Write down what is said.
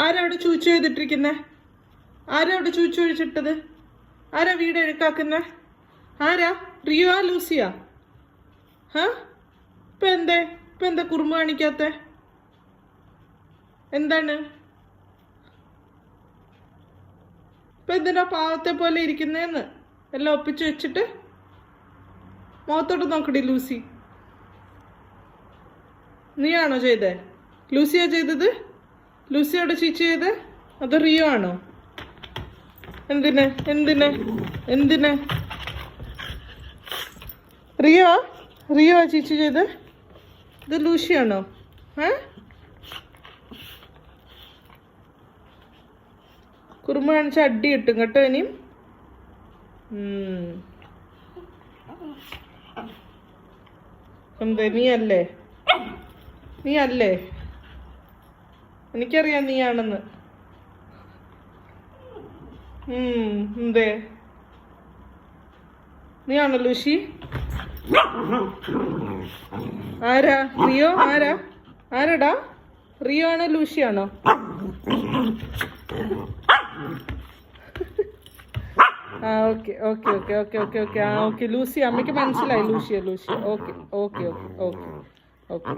ആരാ അവിടെ ചൂച്ചു ചെയ്തിട്ടിരിക്കുന്നേ? ആരാ അവിടെ ചൂച്ചു ഒഴിച്ചിട്ടത്? ആരാ വീട് എഴുക്കാക്കുന്നേ? ആരാ? റിയോ ലൂസിയാ? ഇപ്പൊ എന്താ കുറുമ്പ് കാണിക്കാത്ത? എന്താണ് ഇപ്പൊ എന്തിനാ പാവത്തെ പോലെ ഇരിക്കുന്നേന്ന്? എല്ലാം ഒപ്പിച്ചു വെച്ചിട്ട് മുഖത്തോട്ട് നോക്കടി ലൂസി. നീയാണോ ചെയ്തേ? ലൂസിയാ ചെയ്തത്? ലൂസിയോടെ ചീച്ചു ചെയ്ത്? അത് റിയോ ആണോ? എന്തിന് എന്തിന് എന്തിന്? റിയോ ചീച്ചു ചെയ്ത്? ഇത് ലൂസിയാണോ? കുറുമ്പ് കാണിച്ച അടി കിട്ടും കേട്ടോ ഇനിയും. എന്തേ നീ അല്ലേ? എനിക്കറിയാം നീയാണെന്ന്. എന്തേ നീയാണോ ലൂസി? ആരാ റിയോ? ആരാടാ? റിയോ ആണോ ലൂസിയാണോ? Okay okay okay okay okay okay okay Lucy. അമ്മയ്ക്ക് മനസ്സിലായി Lucia. Okay okay okay okay okay.